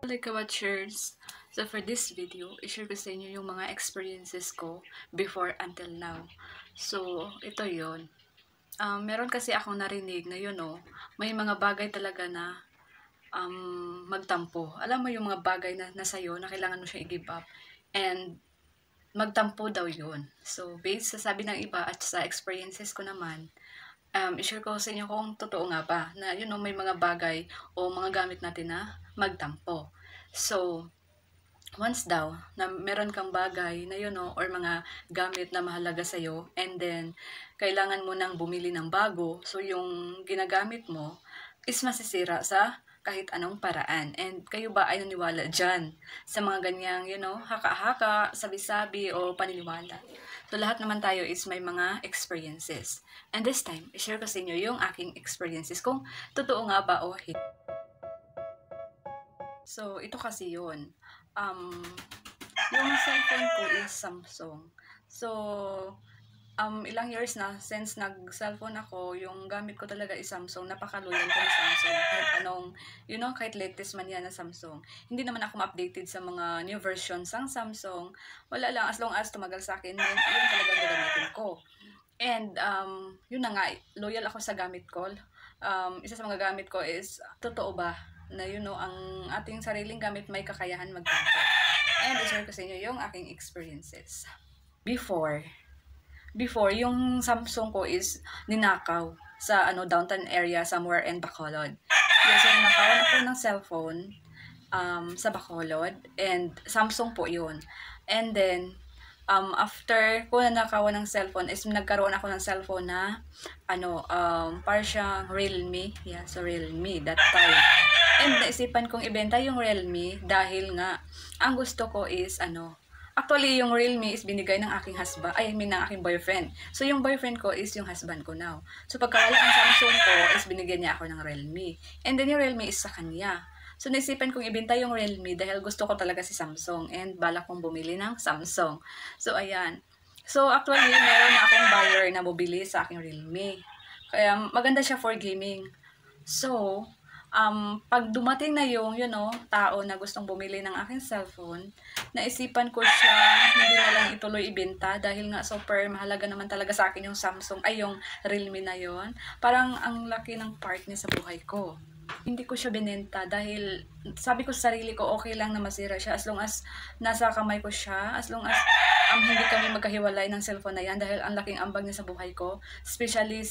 Like watchers, so for this video, i-share ko sa inyo yung mga experiences ko before until now. So, ito yon. Meron kasi akong narinig na may mga bagay talaga na magtampo. Alam mo yung mga bagay na sa'yo na kailangan mo siya i-give up. And magtampo daw yun. So, based sa sabi ng iba at sa experiences ko naman, i-share ko sa inyo kung totoo nga ba na may mga bagay o mga gamit natin na magtampo. So, once daw na meron kang bagay na or mga gamit na mahalaga sa'yo, and then kailangan mo nang bumili ng bago, so yung ginagamit mo is masisira sa kahit anong paraan. And kayo ba ay naniwala dyan sa mga ganyang, haka-haka, sabi-sabi o paniniwala? So lahat naman tayo is may mga experiences. And this time, i-share ko sa inyo yung aking experiences kung totoo nga ba o hindi. So, ito kasi yun. Yung cellphone ko is Samsung. So, ilang years na since nag-cellphone ako, yung gamit ko talaga is Samsung. Napaka-loyal ko ni Samsung. Kahit anong, kahit latest man yan na Samsung. Hindi naman ako ma-updated sa mga new versions ng Samsung. Wala lang, as long as tumagal sa akin, yun talaga gagamitin ko. And, yun na nga, loyal ako sa gamit ko. Isa sa mga gamit ko is, totoo ba na ang ating sariling gamit may kakayahan magtampo. And i-share ko sa inyo yung aking experiences. Before, yung Samsung ko is ninakaw sa downtown area somewhere in Bacolod. Yes, so ninakawan ako ng cellphone sa Bacolod, and Samsung po yun. And then, after ko nanakawan ng cellphone is nagkaroon ako ng cellphone na para siyang Realme. Yeah, so Realme that time. And naisipan kong ibenta yung Realme dahil nga ang gusto ko is actually yung Realme is binigay ng aking husband, ng aking boyfriend. So yung boyfriend ko is yung husband ko now. So pagkawala ang Samsung ko is binigyan niya ako ng Realme. And then yung Realme is sa kanya. So naisipan kong ibenta yung Realme dahil gusto ko talaga si Samsung and balak kong bumili ng Samsung. So ayan. So actually meron na akong buyer na bumili sa aking Realme. Kaya maganda siya for gaming. So, pag dumating na yung, tao na gustong bumili ng aking cellphone, naisipan ko siya hindi na lang ituloy ibenta dahil nga super mahalaga naman talaga sa akin yung Samsung, yung Realme na yon. Parang ang laki ng part niya sa buhay ko. Hindi ko siya binenta dahil sabi ko sa sarili ko okay lang na masira siya as long as nasa kamay ko siya, as long as hindi kami magkahiwalay ng cellphone na yan dahil ang laking ambag niya sa buhay ko, especially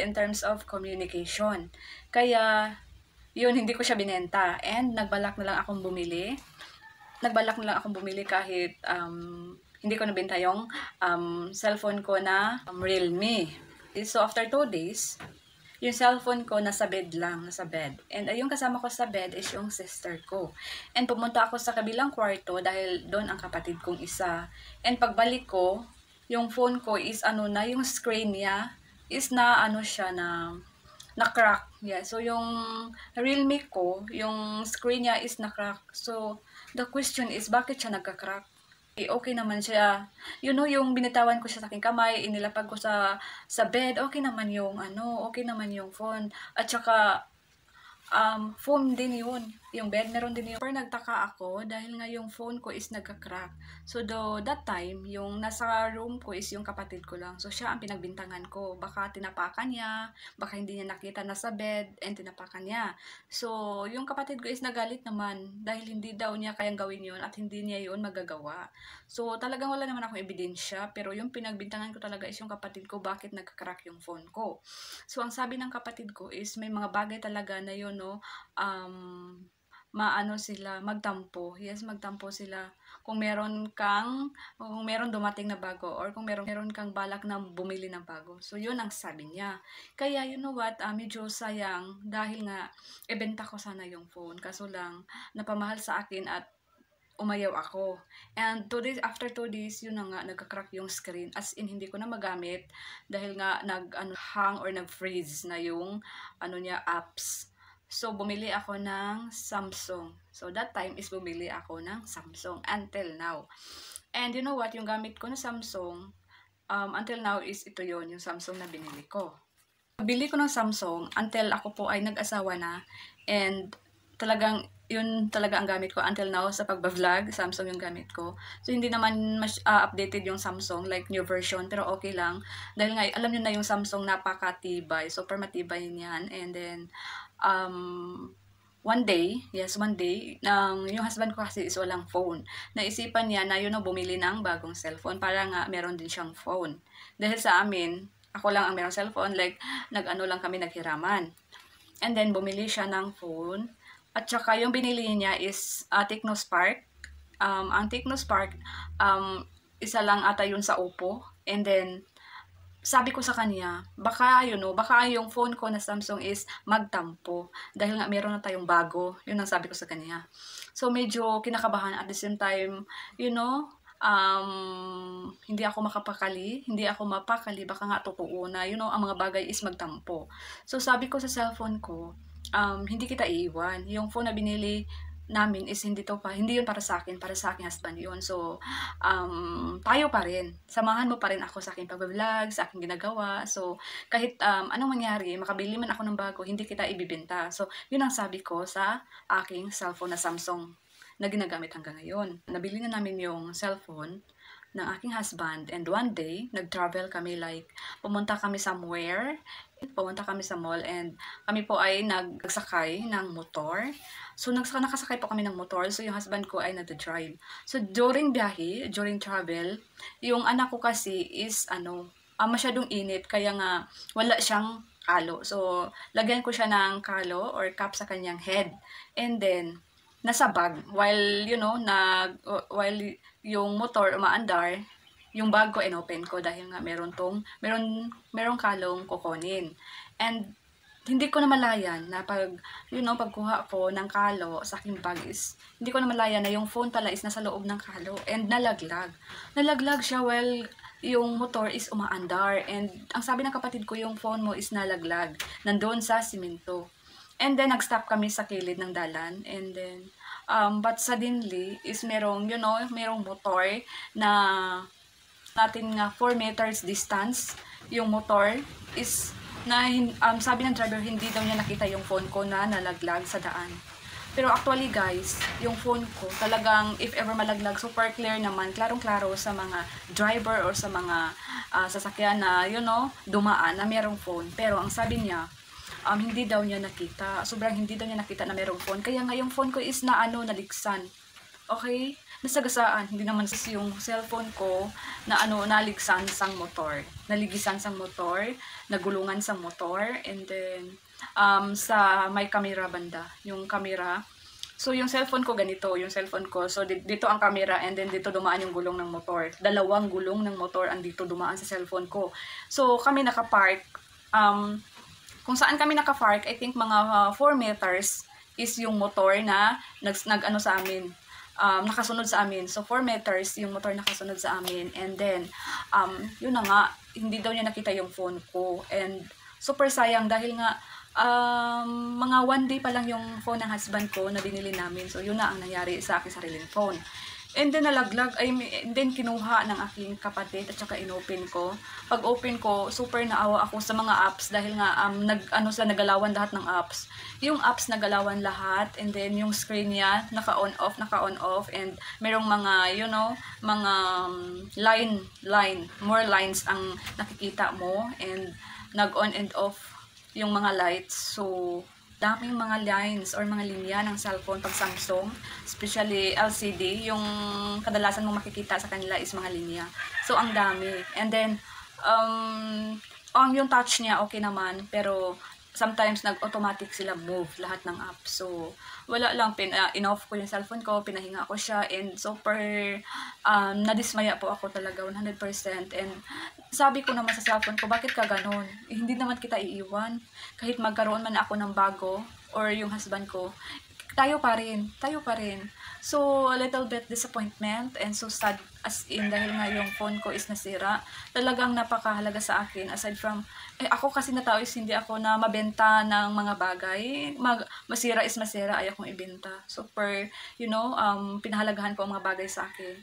in terms of communication. Kaya yun, hindi ko siya binenta and nagbalak na lang akong bumili kahit hindi ko nabenta yung cellphone ko na Realme. So after 2 days, yung cellphone ko nasa bed. And yung kasama ko sa bed is yung sister ko. And pumunta ako sa kabilang kwarto dahil doon ang kapatid kong isa. And pagbalik ko, yung phone ko is yung screen niya is na crack. Yeah, so yung Realme ko, yung screen niya is na crack. So the question is, bakit siya nagka-crack? Okay naman siya. Yung binitawan ko siya sa aking kamay, inilapag ko sa bed, okay naman yung phone. At saka phone din yun. Yung bed, meron din yun. Pero nagtaka ako dahil nga yung phone ko is nagka-crack. So, that time, yung nasa room ko is yung kapatid ko lang. So, siya ang pinagbintangan ko. Baka tinapakan niya, baka hindi niya nakita na sa bed, and tinapakan niya. So, yung kapatid ko is nagalit naman dahil hindi daw niya kayang gawin yun at hindi niya yun magagawa. So, talagang wala naman akong ebidensya, pero yung pinagbintangan ko talaga is yung kapatid ko, bakit nagka-crack yung phone ko. So, ang sabi ng kapatid ko is may mga bagay talaga na yun, magtampo. Yes, magtampo sila. Kung meron dumating na bago or kung meron kang balak na bumili ng bago. So, yun ang sabi niya. Kaya, you know what, medyo sayang dahil nga, ibenta ko sana yung phone. Kaso lang, napamahal sa akin at umayaw ako. And after 2 days, yun na nga, nagka-crack yung screen. As in, hindi ko na magamit dahil nga hang or nag-freeze na yung apps. So, bumili ako ng Samsung. So, that time is bumili ako ng Samsung until now. And you know what? Yung gamit ko na Samsung, until now is ito yon yung Samsung na binili ko. Bili ko ng Samsung until ako po ay nag-asawa na. And talagang yun talaga ang gamit ko until now sa pagba-vlog, Samsung yung gamit ko. So hindi naman updated yung Samsung, like new version, pero okay lang. Dahil nga, alam niyo na yung Samsung napakatibay, super matibay niyan. And then, one day, yung husband ko kasi is walang phone. Naisipan niya na bumili ng bagong cellphone para nga meron din siyang phone. Dahil sa amin, ako lang ang merong cellphone, like, nag-ano lang kami, naghiraman. And then, bumili siya ng phone. At saka, yung binili niya is Tecno Spark. Ang Tecno Spark, isa lang ata yun sa Oppo. And then, sabi ko sa kanya, baka yung phone ko na Samsung is magtampo. Dahil nga meron na tayong bago. Yun ang sabi ko sa kanya. So, medyo kinakabahan at the same time, hindi ako mapakali, baka nga totoo na, ang mga bagay is magtampo. So, sabi ko sa cellphone ko, hindi kita iiwan. Yung phone na binili namin is hindi yun para sa akin, para sa aking husband yun. So, tayo pa rin. Samahan mo pa rin ako sa aking pag-vlog, sa aking ginagawa. So, kahit anong mangyari, makabili man ako ng bago, hindi kita ibibenta. So, yun ang sabi ko sa aking cellphone na Samsung na ginagamit hanggang ngayon. Nabili na namin yung cellphone ng aking husband, and one day, nag-travel kami, like, pumunta kami sa mall, and kami po ay nagsakay ng motor. So, nakasakay po kami ng motor, so yung husband ko ay nag-drive. So, during travel, yung anak ko kasi is, masyadong init, kaya nga, wala siyang kalo. So, lagyan ko siya ng kalo or cap sa kanyang head. And then, nasa bag, while yung motor umaandar, yung bag ko inopen ko dahil nga merong kalong kukunin. And hindi ko na malayan na pagkuha ko ng kalo sa aking bag is, hindi ko na malayan na yung phone pala is nasa loob ng kalo, and nalaglag siya while yung motor is umaandar. And ang sabi ng kapatid ko, yung phone mo is nalaglag nandoon sa simento. And then, nag-stop kami sa kilid ng dalan. And then, but suddenly, is merong motor na natin nga 4 meters distance. Yung motor is, sabi ng driver, hindi daw niya nakita yung phone ko na nalaglag sa daan. Pero actually guys, yung phone ko talagang, if ever malaglag, super clear naman, klarong-klaro sa mga driver or sa mga sasakyan na, dumaan na merong phone. Pero ang sabi niya, hindi daw niya nakita. Sobrang hindi daw niya nakita na merong phone. Kaya nga yung phone ko is naligsan. Okay? Nasagasaan. Hindi naman yung cellphone ko na naligsan sang motor. Naligisan sang motor, nagulungan sang motor, and then sa may camera banda, yung camera. So yung cellphone ko ganito, yung cellphone ko. So dito ang camera, and then dito dumaan yung gulong ng motor. Dalawang gulong ng motor ang dito dumaan sa cellphone ko. So kami nakapark, kung saan kami naka-park, I think mga 4 meters is yung motor na nakasunod sa amin. So 4 meters yung motor nakasunod sa amin. And then, yun na nga, hindi daw niya nakita yung phone ko. And super sayang dahil nga, mga 1 day pa lang yung phone ng husband ko na binili namin. So yun na ang nangyari sa aking sariling phone. And then nalaglag, and then kinuha ng aking kapatid at saka inopen ko. Pag open ko, super naawa ako sa mga apps dahil nga nagalawan lahat ng apps. Yung apps nagalawan lahat, and then yung screen niya naka-on off, and merong mga mga more lines ang nakikita mo, and nag-on and off yung mga lights. So daming mga lines or mga linya ng cellphone pag Samsung, especially LCD, yung kadalasan mong makikita sa kanila is mga linya. So, ang dami. And then, yung touch niya okay naman, pero sometimes nag-automatic sila move lahat ng app. So, wala lang, in-off ko yung cellphone ko, pinahinga ko siya, and super nadismaya po ako talaga 100%. And sabi ko naman sa cellphone ko, bakit ka ganon? Hindi naman kita iiwan. Kahit magkaroon man ako ng bago, or yung husband ko, tayo pa rin. So, a little bit disappointment and so sad as in, dahil nga yung phone ko is nasira. Talagang napakahalaga sa akin. Aside from, ako kasi na tao is hindi ako na mabenta ng mga bagay. Masira is masira, ayaw kong ibenta. Super, pinahalagahan ko ang mga bagay sa akin.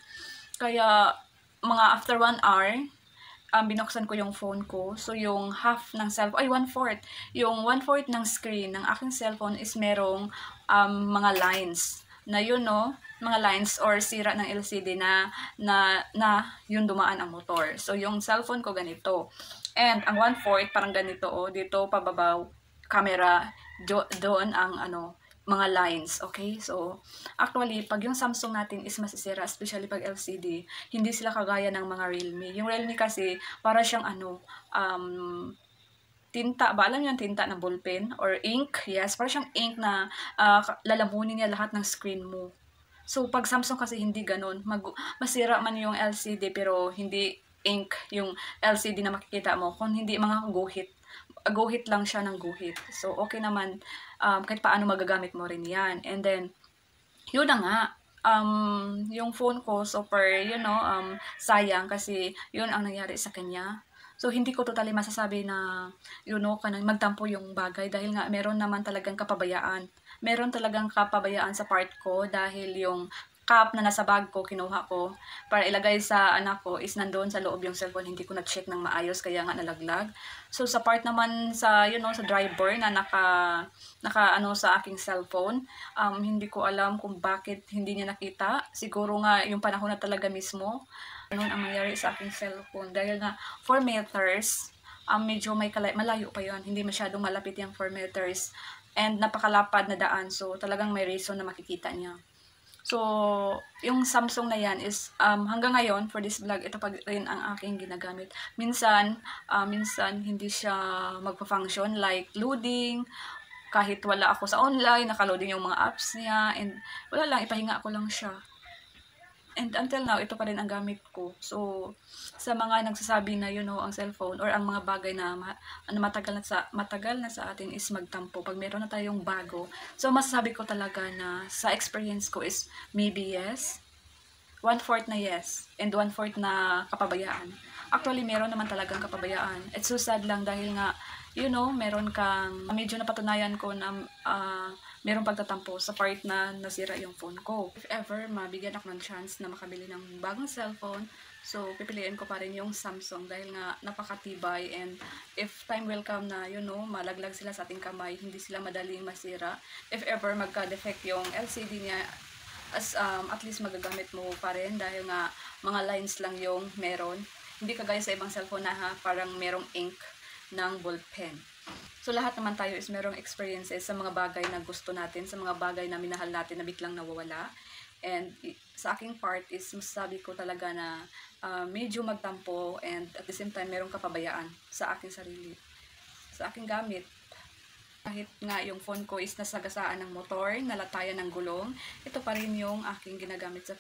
Kaya, mga after 1 hour, binuksan ko yung phone ko. So, yung half ng cellphone, ay, 1/4. Yung 1/4 ng screen ng aking cellphone is merong mga lines na yun, no? Mga lines or sira ng LCD na yun dumaan ang motor. So, yung cellphone ko ganito. And ang 1/4 parang ganito, dito pababaw, camera, doon ang mga lines, okay? So, actually, pag yung Samsung natin is masisira, especially pag LCD, hindi sila kagaya ng mga Realme. Yung Realme kasi, para siyang tinta ba? Alam niyo yung tinta ng ballpen or ink? Yes, para siyang ink na lalamunin niya lahat ng screen mo. So, pag Samsung kasi hindi ganun. Masira man yung LCD pero hindi ink yung LCD na makikita mo. Kung hindi mga guhit. Guhit lang siya ng guhit. So, okay naman. Kahit paano magagamit mo rin yan. And then, yun na nga. Yung phone ko, super, sayang kasi yun ang nangyari sa kanya. So, hindi ko totally masasabi na, kanang magtampo yung bagay dahil nga meron naman talagang kapabayaan. Meron talagang kapabayaan sa part ko dahil yung cup na nasa bag ko, kinuha ko para ilagay sa anak ko is nandoon sa loob yung cellphone. Hindi ko na-check ng maayos kaya nga nalaglag. So, sa part naman sa, sa driver na naka sa aking cellphone, hindi ko alam kung bakit hindi niya nakita. Siguro nga yung panahon na talaga mismo, ganun ang mangyari sa aking cellphone. Dahil nga, 4 meters, medyo malayo pa yon, hindi masyadong malapit yung 4 meters. And napakalapad na daan, so talagang may reason na makikita niya. So, yung Samsung na yan is, hanggang ngayon, for this vlog, ito pa rin ang aking ginagamit. Minsan hindi siya magpa-function, like loading, kahit wala ako sa online, nakaloading yung mga apps niya, and wala lang, ipahinga ko lang siya. And until now, ito pa rin ang gamit ko. So, sa mga nagsasabi na, ang cellphone or ang mga bagay na matagal na sa atin is magtampo. Pag meron na tayong bago. So, masasabi ko talaga na sa experience ko is maybe yes. 1/4 na yes. And 1/4 na kapabayaan. Actually, meron naman talagang kapabayaan. It's so sad lang dahil nga, meron kang, medyo napatunayan ko na merong pagtatampo sa part na nasira yung phone ko. If ever mabigyan ako ng chance na makabili ng bagong cellphone, so pipiliin ko pa rin yung Samsung dahil nga napakatibay, and if time will come na, malaglag sila sa ating kamay, hindi sila madaling masira. If ever magka-defect yung LCD niya, at least magagamit mo pa rin dahil nga mga lines lang yung meron. Hindi kagaya sa ibang cellphone na parang merong ink ng ballpen. So, lahat naman tayo is merong experiences sa mga bagay na gusto natin, sa mga bagay na minahal natin na biglang nawawala. And sa aking part is masasabi ko talaga na medyo magtampo, and at the same time merong kapabayaan sa aking sarili, sa aking gamit. Kahit nga yung phone ko is nasagasaan ng motor, nalatayan ng gulong, ito pa rin yung aking ginagamit sa